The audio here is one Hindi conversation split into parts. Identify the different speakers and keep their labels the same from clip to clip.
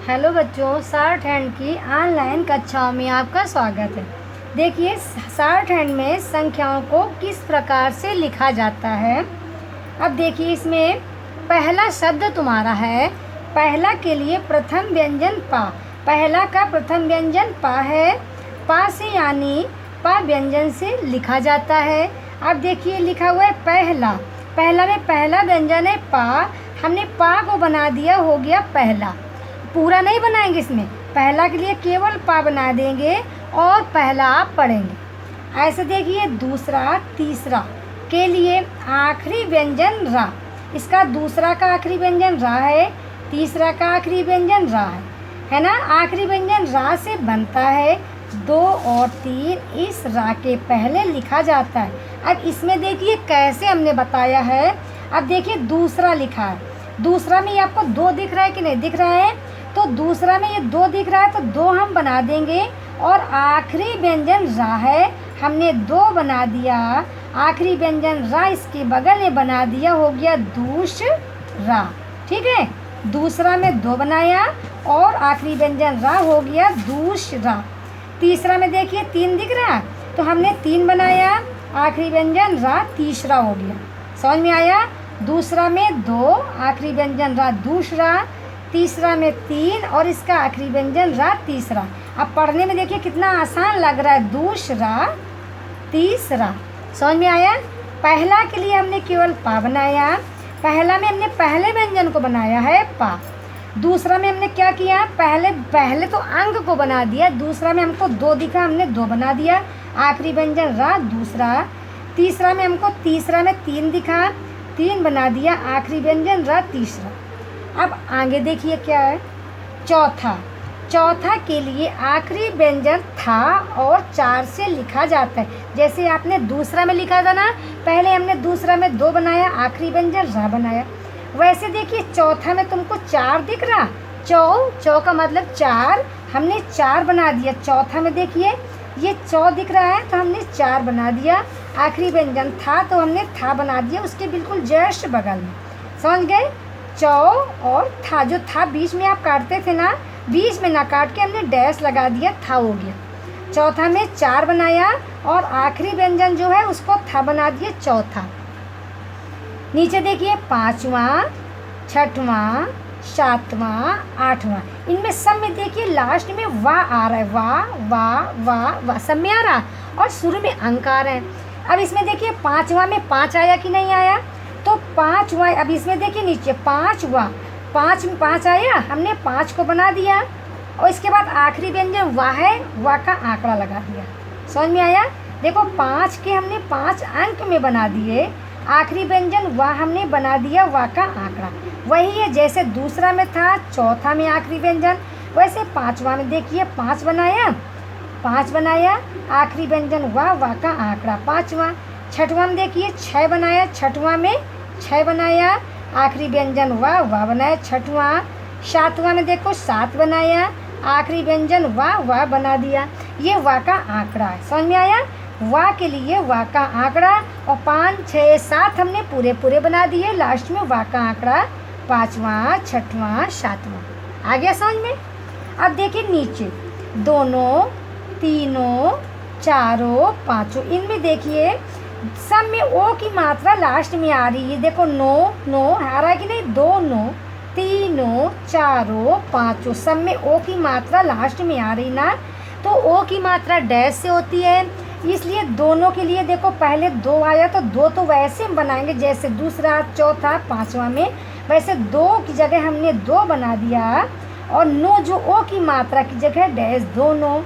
Speaker 1: हेलो बच्चों, शॉर्ट हैंड की ऑनलाइन कक्षाओं में आपका स्वागत है। देखिए, शॉर्ट हैंड में संख्याओं को किस प्रकार से लिखा जाता है। अब देखिए, इसमें पहला शब्द तुम्हारा है। पहला के लिए प्रथम व्यंजन पा। पहला का प्रथम व्यंजन पा है। पा से यानी पा व्यंजन से लिखा जाता है। अब देखिए, लिखा हुआ है पहला। पहला में पहला व्यंजन है पा। हमने पा को बना दिया, हो गया पहला। पूरा नहीं बनाएंगे, इसमें पहला के लिए केवल पा बना देंगे और पहला आप पढ़ेंगे। ऐसे देखिए, दूसरा तीसरा के लिए आखिरी व्यंजन रा। इसका दूसरा का आखिरी व्यंजन रा है, तीसरा का आखिरी व्यंजन रा है ना। आखिरी व्यंजन रा से बनता है। 2 और 3 इस रा के पहले लिखा जाता है। अब इसमें देखिए कैसे हमने बताया है। अब देखिए, दूसरा लिखा है। दूसरा में ये आपको 2 दिख रहा है कि नहीं दिख रहा है? तो दूसरा में ये 2 दिख रहा है, तो 2 हम बना देंगे। और आखिरी व्यंजन रा है, हमने 2 बना दिया। आखिरी व्यंजन रा इसके बगल में बना दिया, हो गया दूसरा। ठीक है, दूसरा में 2 बनाया और आखिरी व्यंजन रा हो गया दूसरा। तीसरा में देखिए 3 दिख रहा है, तो हमने 3 बनाया, आखिरी व्यंजन रा तीसरा हो गया। समझ में आया? दूसरा में 2, आखिरी व्यंजन रा दूसरा। तीसरा में 3 और इसका आखिरी व्यंजन रा तीसरा। अब पढ़ने में देखिए कितना आसान लग रहा है, दूसरा तीसरा। समझ में आया? पहला के लिए हमने केवल पा बनाया। पहला में हमने पहले व्यंजन को बनाया है पा। दूसरा में हमने क्या किया, पहले तो अंक को बना दिया। दूसरा में हमको 2 दिखा, हमने 2 बना दिया, आखिरी व्यंजन रा दूसरा। तीसरा में हमको 3 दिखा, 3 बना दिया, आखिरी व्यंजन रा तीसरा। अब आगे देखिए क्या है, चौथा के लिए आखिरी व्यंजन था और 4 से लिखा जाता है। जैसे आपने दूसरा में लिखा था ना, पहले हमने दूसरा में 2 बनाया, आखिरी व्यंजन रा बनाया। वैसे देखिए, चौथा में तुमको 4 दिख रहा। चौ का मतलब 4, हमने 4 बना दिया। चौथा में देखिए ये चौ दिख रहा है, तो हमने 4 बना दिया। आखिरी व्यंजन था, तो हमने था बना दिया उसके बिल्कुल जस्ट बगल में। समझ गए? चौ और था, जो था बीच में आप काटते थे ना, बीच में ना काट के हमने डैश लगा दिया, था हो गया। चौथा में 4 बनाया और आखिरी व्यंजन जो है उसको था बना दिए, चौथा। नीचे देखिए, 5वां, 6वां, 7वां, 8वां। इनमें सब में देखिए लास्ट में वाह आ रहा है, वाह सब में आ रहा, और शुरू में अंक आ रहे हैं। अब इसमें देखिए 5वां में 5 आया कि नहीं आया, तो 5वां। अब इसमें देखिए नीचे 5वां, 5 में 5 आया, हमने 5 को बना दिया और इसके बाद आखिरी व्यंजन वाह है, वाह का आंकड़ा लगा दिया। समझ में आया? देखो 5 के हमने 5 अंक में बना दिए, आखिरी व्यंजन वाह हमने बना दिया, वाह का आंकड़ा। वही है जैसे दूसरा में था, चौथा में आखिरी व्यंजन, वैसे 5वां में देखिए 5 बनाया, आखिरी व्यंजन वाह, वाह का आंकड़ा 5वां। 6वां में देखिए 6 बनाया, 6वां में 6 बनाया, आखिरी व्यंजन वाह, वाह बनाया 6वां। 7वां में देखो 7 बनाया, आखिरी व्यंजन वाह, वाह बना दिया। ये वाह का आंकड़ा है। समझ में आया? वाह के लिए वाह का आंकड़ा, और 5, 6, 7 हमने पूरे बना दिए, लास्ट में वाह का आंकड़ा 5वां, 6वां, 7वां। आ गया समझ में? अब देखिए नीचे दोनों, तीनों, चारों, पाँचों, इनमें देखिए सब में ओ की मात्रा लास्ट में आ रही है। देखो नो आ रहा है कि नहीं, 2 नो, तीनों, चारों, पाँचों, सब में ओ की मात्रा लास्ट में आ रही ना। तो ओ की मात्रा डैश से होती है, इसलिए दोनों के लिए देखो पहले 2 आया, तो 2 तो वैसे हम बनाएंगे जैसे दूसरा, चौथा, 5वां में, वैसे 2 की जगह हमने 2 बना दिया, और नो जो ओ की मात्रा की जगह डैश, 2 नो।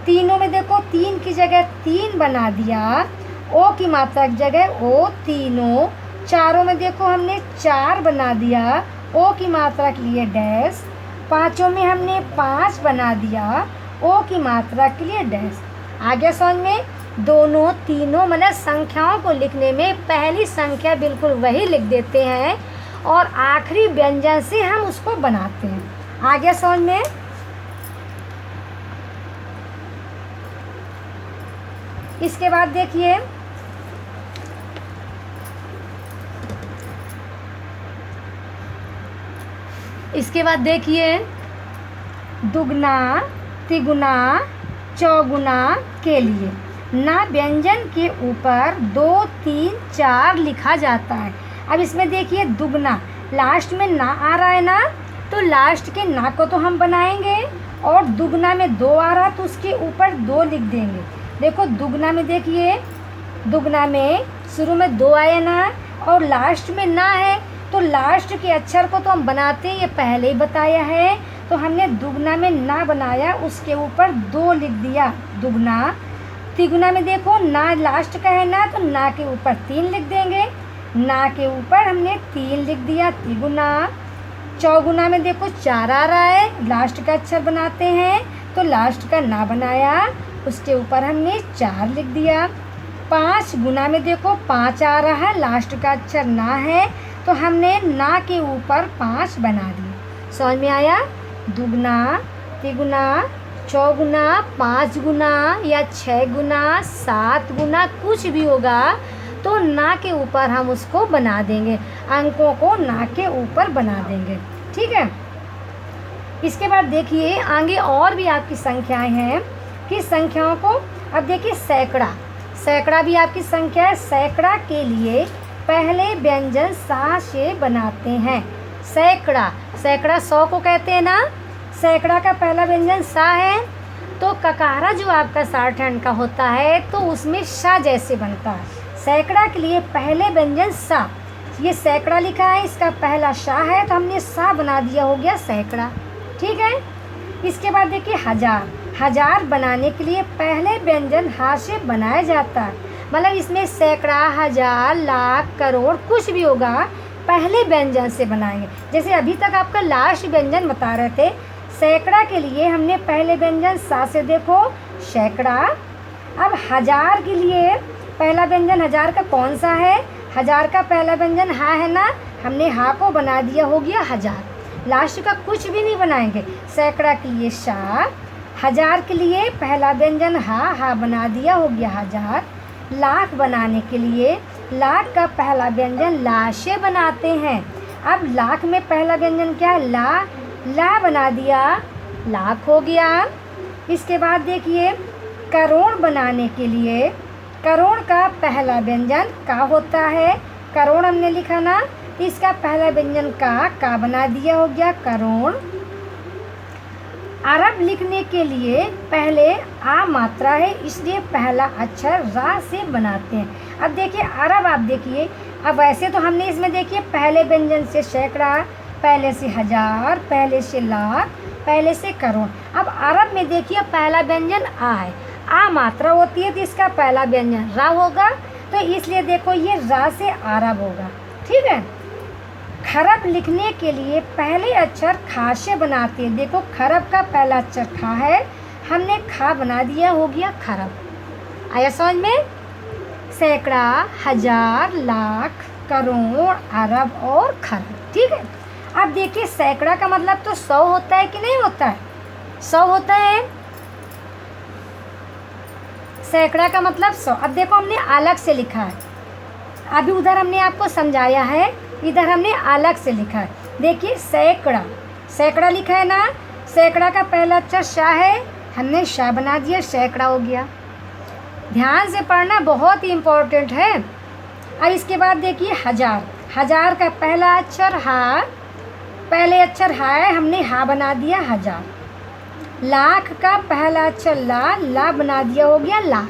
Speaker 1: तीनों में देखो 3 की जगह 3 बना दिया, ओ की मात्रा की जगह ओ, तीनों। चारों में देखो हमने 4 बना दिया, ओ की मात्रा के लिए डैश। पाँचों में हमने 5 बना दिया, ओ की मात्रा के लिए डैश। आगे समझ में? दोनों, तीनों मतलब संख्याओं को लिखने में पहली संख्या बिल्कुल वही लिख देते हैं और आखिरी व्यंजन से हम उसको बनाते हैं। आगे समझ में? इसके बाद देखिए, दुगना, तिगुना, चौगुना के लिए ना व्यंजन के ऊपर 2, 3, 4 लिखा जाता है। अब इसमें देखिए दुगना, लास्ट में ना आ रहा है ना, तो लास्ट के ना को तो हम बनाएंगे, और दुगना में 2 आ रहा तो उसके ऊपर 2 लिख देंगे। देखो दुगना में देखिए, दुगना में शुरू में 2 आया ना और लास्ट में ना है, तो लास्ट के अक्षर को तो हम बनाते हैं, ये पहले ही बताया है। तो हमने दुगना में ना बनाया, उसके ऊपर 2 लिख दिया दुगना। तिगुना में देखो ना लास्ट का है ना, तो ना के ऊपर 3 लिख देंगे, ना के ऊपर हमने 3 लिख दिया तिगुना। चौगुना में देखो 4 आ रहा है, लास्ट का अक्षर बनाते हैं, तो लास्ट का ना बनाया, उसके ऊपर हमने 4 लिख दिया। 5 गुना में देखो 5 आ रहा है, लास्ट का अक्षर ना है, तो हमने ना के ऊपर 5 बना दिए। समझ में आया? दुगना, तिगुना, चौगुना, 5 गुना या 6 गुना, 7 गुना, कुछ भी होगा तो ना के ऊपर हम उसको बना देंगे, अंकों को ना के ऊपर बना देंगे। ठीक है। इसके बाद देखिए आगे और भी आपकी संख्याएं हैं कि संख्याओं को, अब देखिए सैकड़ा, सैकड़ा भी आपकी संख्या है। सैकड़ा के लिए पहले व्यंजन सा से बनाते हैं। सैकड़ा, सैकड़ा 100 को कहते हैं ना, सैकड़ा का पहला व्यंजन सा है, तो ककारा जो आपका 60 अंक का होता है तो उसमें सा जैसे बनता है। सैकड़ा के लिए पहले व्यंजन सा, ये सैकड़ा लिखा है, इसका पहला सा है तो हमने सा बना दिया, हो गया सैकड़ा। ठीक है। इसके बाद देखिए हजार, हजार बनाने के लिए पहले व्यंजन हा से बनाया जाता है, मतलब इसमें सैकड़ा, हजार, लाख, करोड़ कुछ भी होगा पहले व्यंजन से बनाएंगे। जैसे अभी तक आपका लास्ट व्यंजन बता रहे थे, सैकड़ा के लिए हमने पहले व्यंजन सा से देखो सैकड़ा। अब हजार के लिए पहला व्यंजन हजार का कौन सा है? हजार का पहला व्यंजन हा है ना, हमने हा को बना दिया, हो गया हजार। लास्ट का कुछ भी नहीं बनाएंगे। सैकड़ा के लिए सा, हजार के लिए पहला व्यंजन हा बना दिया, हो गया हजार। लाख बनाने के लिए लाख का पहला व्यंजन ला से बनाते हैं। अब लाख में पहला व्यंजन क्या है? ला बना दिया, लाख हो गया। इसके बाद देखिए करोड़ बनाने के लिए करोड़ का पहला व्यंजन का होता है, करोड़ हमने लिखा ना, इसका पहला व्यंजन का बना दिया, हो गया करोड़। अरब लिखने के लिए पहले आ मात्रा है, इसलिए पहला अक्षर रा से बनाते हैं। अब देखिए अरब, आप देखिए, अब वैसे तो हमने इसमें देखिए पहले व्यंजन से सैकड़ा, पहले से हजार, पहले से लाख, पहले से करोड़। अब अरब में देखिए पहला व्यंजन आ है, आ मात्रा होती है तो इसका पहला व्यंजन रा होगा, तो इसलिए देखो ये रा से अरब होगा। ठीक है। खरब लिखने के लिए पहले अक्षर खा से बनाते हैं। देखो खरब का पहला अक्षर खा है, हमने खा बना दिया, हो गया खरब। आया समझ में? सैकड़ा, हजार, लाख, करोड़, अरब और खरब। ठीक है। अब देखिए सैकड़ा का मतलब तो 100 होता है कि नहीं होता है? 100 होता है। सैकड़ा का मतलब 100। अब देखो हमने अलग से लिखा है, अभी उधर हमने आपको समझाया है, इधर हमने अलग से लिखा है। देखिए सैकड़ा, सैकड़ा लिखा है ना, सैकड़ा का पहला अक्षर शा है, हमने शा बना दिया, सैकड़ा हो गया। ध्यान से पढ़ना, बहुत ही इम्पोर्टेंट है। अब इसके बाद देखिए हजार, हजार का पहला अक्षर हा, पहले अक्षर हा है, हमने हा बना दिया हजार। लाख का पहला अक्षर ला बना दिया, हो गया लाख।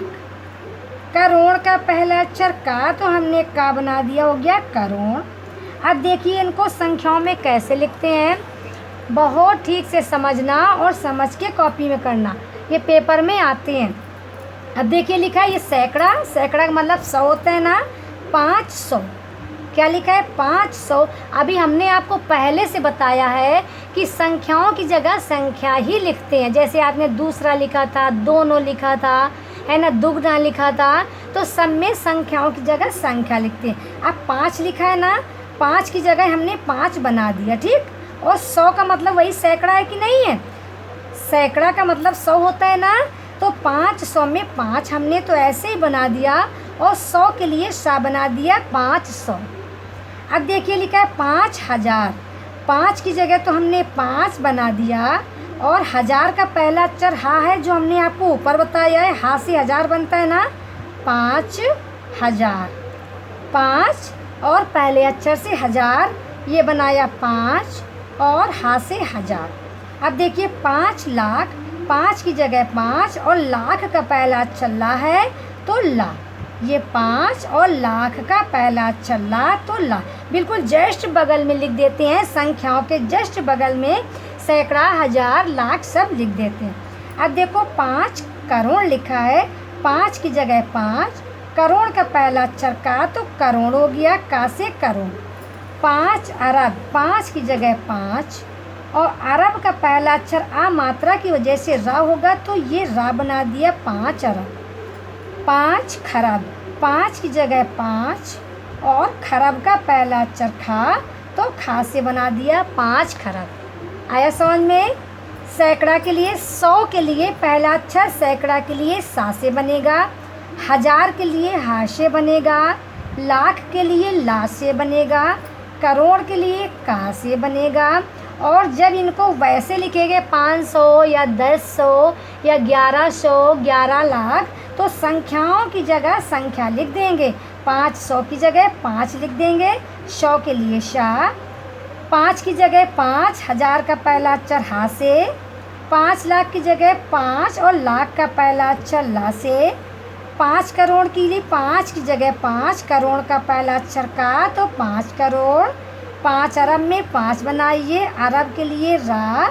Speaker 1: करोड़ का पहला अक्षर का, तो हमने का बना दिया, हो गया करोड़। अब देखिए इनको संख्याओं में कैसे लिखते हैं, बहुत ठीक से समझना और समझ के कॉपी में करना, ये पेपर में आते हैं। अब देखिए लिखा है ये सैकड़ा, सैकड़ा का मतलब 100 होता है ना, 500। क्या लिखा है? 500। अभी हमने आपको पहले से बताया है कि संख्याओं की जगह संख्या ही लिखते हैं। जैसे आपने दूसरा लिखा था, दोनों लिखा था, है ना, दुगना लिखा था, तो सब में संख्याओं की जगह संख्या लिखते हैं। अब 5 लिखा है ना, 5 की जगह हमने 5 बना दिया। ठीक। और 100 का मतलब वही सैकड़ा है कि नहीं है? सैकड़ा का मतलब 100 होता है ना, तो 500 में 5 हमने तो ऐसे ही बना दिया, और 100 के लिए सा बना दिया 500। अब देखिए लिखा है 5000, 5 की जगह तो हमने 5 बना दिया, और हज़ार का पहला अक्षर हा है, जो हमने आपको ऊपर बताया है। हा से हज़ार बनता है ना, 5000। 5 और पहले अक्षर से हज़ार, ये बनाया 5 और हा से हज़ार। अब देखिए 5 लाख, 5 की जगह 5 और लाख का पहला अक्षर ला है तो ला। ये 5 और लाख का पहला अक्षर ला तो ला। बिल्कुल जस्ट बगल में लिख देते हैं, संख्याओं के जस्ट बगल में सैकड़ा, हज़ार, लाख सब लिख देते हैं। अब देखो 5 करोड़ लिखा है, 5 की जगह 5, करोड़ का पहला अक्षर का तो करोड़ हो गया, का से करोड़। 5 अरब, 5 की जगह 5 और अरब का पहला अक्षर आ मात्रा की वजह से रा होगा तो ये रा बना दिया 5 अरब। 5 खरब, 5 की जगह 5 और खरब का पहला अक्षर खा तो खा से बना दिया 5 खरब। आया समझ में? सैकड़ा के लिए, 100 के लिए पहला अक्षर सैकड़ा के लिए सा से बनेगा, हज़ार के लिए हा से बनेगा, लाख के लिए ला से बनेगा, करोड़ के लिए का से बनेगा। और जब इनको वैसे लिखेंगे 500 या 10 या 1100, 11 लाख, तो संख्याओं की जगह संख्या लिख देंगे। 500 की जगह 5 लिख देंगे, 100 के लिए शा, 5 की जगह 5, हज़ार का पहला अक्षर हा से, 5 लाख की जगह 5 और लाख का पहला अक्षर ला से, 5 करोड़ के लिए 5 की जगह 5, करोड़ का पहला अक्षर का तो 5 करोड़। 5 अरब में 5 बनाइए, अरब के लिए रा,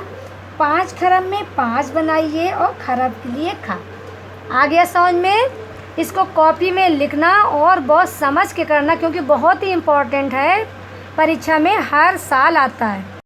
Speaker 1: 5 खरब में 5 बनाइए और खरब के लिए खा। आ गया समझ में? इसको कॉपी में लिखना और बहुत समझ के करना, क्योंकि बहुत ही इम्पोर्टेंट है, परीक्षा में हर साल आता है।